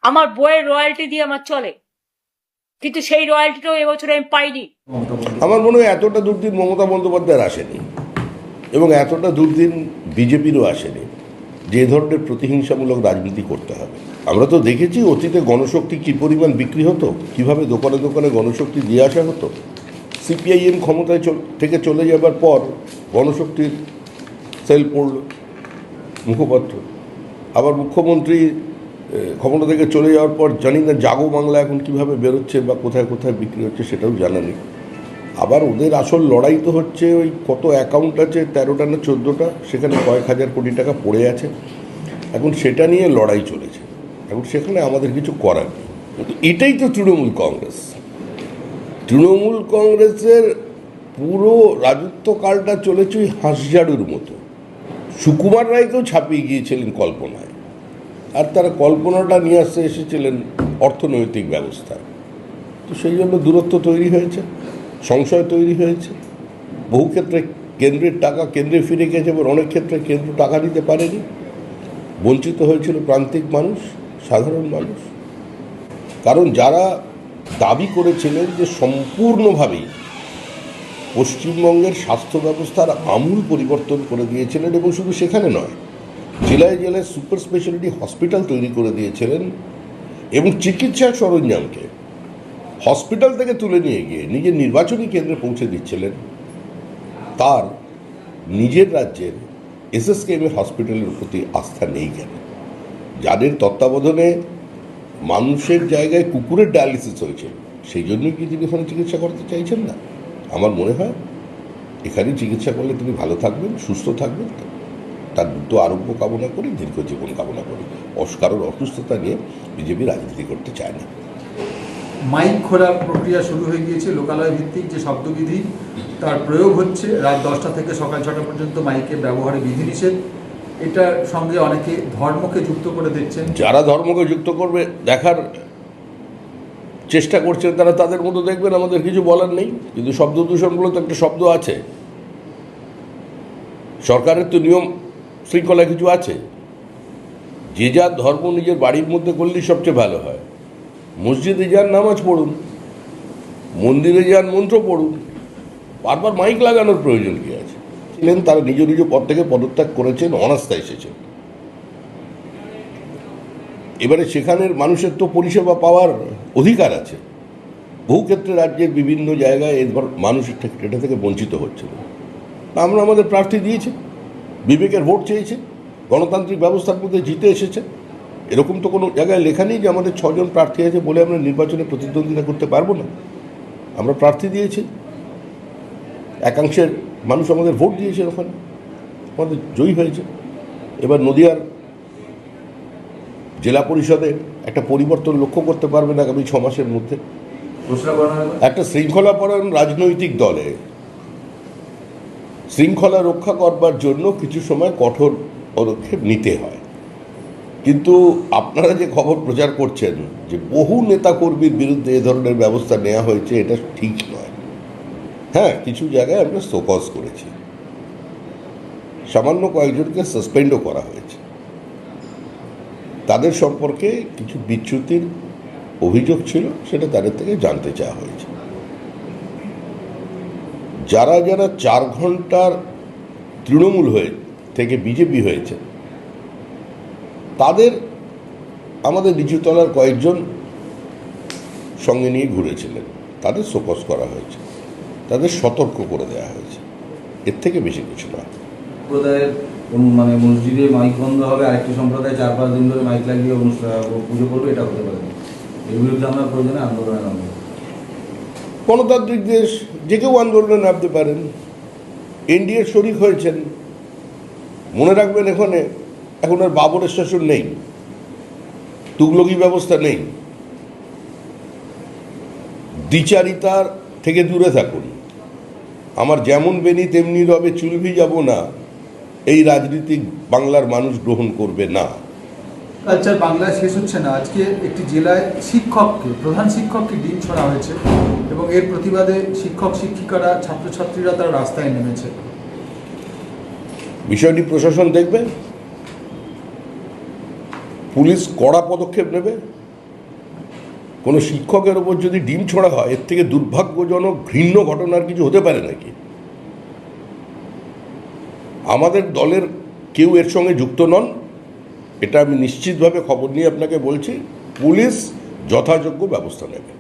আমার বইয়ের রয়্যালটি দিয়ে আমার চলে, কিন্তু সেই রয়্যালটিটাও এবছর আমি পাইনি। আমার মনে হয় এতটা দুর্দিন মমতা বন্দ্যোপাধ্যায়ের আসেনি এবং এতটা দুর্দিন বিজেপিরও আসেনি যে ধরনের প্রতিহিংসামূলক রাজনীতি করতে হবে। আমরা তো দেখেছি অতীতে গণশক্তি কী পরিমাণ বিক্রি হতো, কিভাবে দোকানে দোকানে গণশক্তি দিয়ে আসা হতো। সিপিআইএম ক্ষমতায় থেকে চলে যাবার পর গণশক্তির সেল পড়ল মুখপাত্র, আবার মুখ্যমন্ত্রী ক্ষমতা থেকে চলে যাওয়ার পর জানি না জাগো বাংলা এখন কীভাবে বেরোচ্ছে বা কোথায় কোথায় বিক্রি হচ্ছে সেটাও জানা নেই। আবার ওদের আসল লড়াই তো হচ্ছে ওই কত অ্যাকাউন্ট আছে 13টা না 14টা, সেখানে কয়েক হাজার কোটি টাকা পড়ে আছে, এখন সেটা নিয়ে লড়াই চলেছে। এখন সেখানে আমাদের কিছু করার নেই। কিন্তু এটাই তো তৃণমূল কংগ্রেস। তৃণমূল কংগ্রেসের পুরো রাজত্বকালটা চলেছে ওই হাঁসঝাড়ুর মতো। সুকুমার রায়কেও ছাপিয়ে গিয়েছিলেন কল্পনায়, আর তারা কল্পনাটা নিয়ে আসতে এসেছিলেন অর্থনৈতিক ব্যবস্থা। তো সেই জন্য দূরত্ব তৈরি হয়েছে, সংশয় তৈরি হয়েছে। বহু ক্ষেত্রে কেন্দ্রের টাকা কেন্দ্রে ফিরে গেছে, এবং অনেক ক্ষেত্রে কেন্দ্র টাকা দিতে পারেনি। বঞ্চিত হয়েছিল প্রান্তিক মানুষ, সাধারণ মানুষ। কারণ যারা দাবি করেছিলেন যে সম্পূর্ণভাবেই পশ্চিমবঙ্গের স্বাস্থ্য ব্যবস্থার আমূল পরিবর্তন করে দিয়েছিলেন, এবং শুধু সেখানে নয়, জেলায় জেলায় সুপার স্পেশালিটি হসপিটাল তৈরি করে দিয়েছিলেন, এবং চিকিৎসা সরঞ্জামকে হসপিটাল থেকে তুলে নিয়ে গিয়ে নিজের নির্বাচনী কেন্দ্রে পৌঁছে দিচ্ছিলেন, তার নিজের রাজ্যের এসএসকেএমের হসপিটালের প্রতি আস্থা নেই কেন? যাদের তত্ত্বাবধানে মানুষের জায়গায় কুকুরের ডায়ালিসিস হয়েছে, সেই জন্যই কি তিনি এখানে চিকিৎসা করতে চাইছেন না? আমার মনে হয় এখানে চিকিৎসা করলে তিনি ভালো থাকবেন, সুস্থ থাকবেন, তার দ্রুত আরোগ্য কামনা করি, দীর্ঘ জীবন কামনা করি। কারোর অসুস্থতা নিয়ে বিজেপি রাজনীতি করতে চায় না। মাইক খোলার প্রক্রিয়া শুরু হয়ে গিয়েছে। লোকালয় ভিত্তিক যে শব্দবিধি তার প্রয়োগ হচ্ছে। রাত 10টা থেকে সকাল 6টা পর্যন্ত মাইকের ব্যবহারে বিধিনিষেধ। এটার সঙ্গে অনেকে ধর্মকে যুক্ত করে দিচ্ছেন। যারা ধর্মকে যুক্ত করবে দেখার চেষ্টা করছেন তারা তাদের মতো দেখবেন, আমাদের কিছু বলার নেই। কিন্তু শব্দ দূষণগুলো তো একটা শব্দ আছে, সরকারের তো নিয়ম শৃঙ্খলা কিছু আছে। যে যার ধর্ম নিজের বাড়ির মধ্যে করলেই সবচেয়ে ভালো হয়। মসজিদে যান, নামাজ পড়ুন, মন্দিরে যান, মন্ত্র পড়ুন, বারবার মাইক লাগানোর প্রয়োজন কী আছে? ছিলেন তারা নিজ নিজ পদ থেকে পদত্যাগ করেছেন, অনাস্থা এসেছেন। এবারে সেখানের মানুষের তো পরিষেবা পাওয়ার অধিকার আছে। বহু ক্ষেত্রে রাজ্যের বিভিন্ন জায়গায় এবার মানুষ এটা থেকে বঞ্চিত হচ্ছিল। আমরা আমাদের প্রার্থী দিয়েছি, বিবেকের ভোট চেয়েছে, গণতান্ত্রিক ব্যবস্থার মধ্যে জিতে এসেছে। এরকম তো কোনো জায়গায় লেখা নেই যে আমাদের 6 জন প্রার্থী আছে বলে আমরা নির্বাচনে প্রতিদ্বন্দ্বিতা করতে পারবো না। আমরা প্রার্থী দিয়েছি, একাংশের মানুষ আমাদের ভোট দিয়েছে, ওখানে আমাদের জয়ী হয়েছে। এবার নদিয়ার জেলা পরিষদে একটা পরিবর্তন লক্ষ্য করতে পারবেন আগামী 6 মাসের মধ্যে। একটা শৃঙ্খলাপরায়ণ রাজনৈতিক দলে শৃঙ্খলা রক্ষা করবার জন্য কিছু সময় কঠোর পদক্ষেপ নিতে হয়। কিন্তু আপনারা যে খবর প্রচার করছেন যে বহু নেতাকর্মীর বিরুদ্ধে এ ধরনের ব্যবস্থা নেওয়া হয়েছে, এটা ঠিক নয়। হ্যাঁ, কিছু জায়গায় আমরা শোকজ করেছি, সামান্য কয়েকজনকে সাসপেন্ডও করা হয়েছে। তাদের সম্পর্কে কিছু বিচ্যুতির অভিযোগ ছিল, সেটা তাদের থেকে জানতে চাওয়া হয়েছে। যারা যারা 4 ঘন্টার তৃণমূল থেকে বিজেপি হয়েছে, তাদের আমাদের নিচুতলার কয়েকজন সঙ্গে নিয়ে ঘুরেছিলেন, তাদের শোকজ করা হয়েছে, তাদের সতর্ক করে দেওয়া হয়েছে। এর থেকে বেশি কিছু না। সম্প্রদায়ের মানে মসজিদে মাইক বন্ধ হবে, আরেকটি সম্প্রদায় 4-5 দিন ধরে মাইক লাগিয়ে পুজো করবে, এটা হতে পারে না। এর বিরুদ্ধে আমরা প্রয়োজনে আন্দোলনে নামবো। গণতান্ত্রিক দেশ, যে কেউ আন্দোলনে নামতে পারেন। এনডিএর শরিক হয়েছেন, মনে রাখবেন এখানে এখন আর বাবরের শাসন নেই, তুগলকি ব্যবস্থা নেই। দ্বিচারিতার থেকে দূরে থাকুন। আমার যেমন বেনি তেমনি রবে, চুল ভিজাবো না, এই রাজনীতি বাংলার মানুষ গ্রহণ করবে না। আচ্ছা, বাংলায় শেষ হচ্ছে না। আজকে একটি জেলায় প্রধান শিক্ষককে ডিম ছড়া হয়েছে, এবং এর প্রতিবাদে শিক্ষক শিক্ষিকারা, ছাত্রছাত্রীরা তারা রাস্তায় নেমেছে। বিষয়টি প্রশাসন দেখবে, পুলিশ কড়া পদক্ষেপ নেবে, কোনো শিক্ষকের ওপর যদি ডিম ছোঁড়া হয়, এর থেকে দুর্ভাগ্যজনক ঘৃণ্য ঘটনার কিছু হতে পারে নাকি? আমাদের দলের কেউ এর সঙ্গে যুক্ত নন, এটা আমি নিশ্চিতভাবে খবর নিয়ে আপনাকে বলছি। পুলিশ যথাযোগ্য ব্যবস্থা নেবে।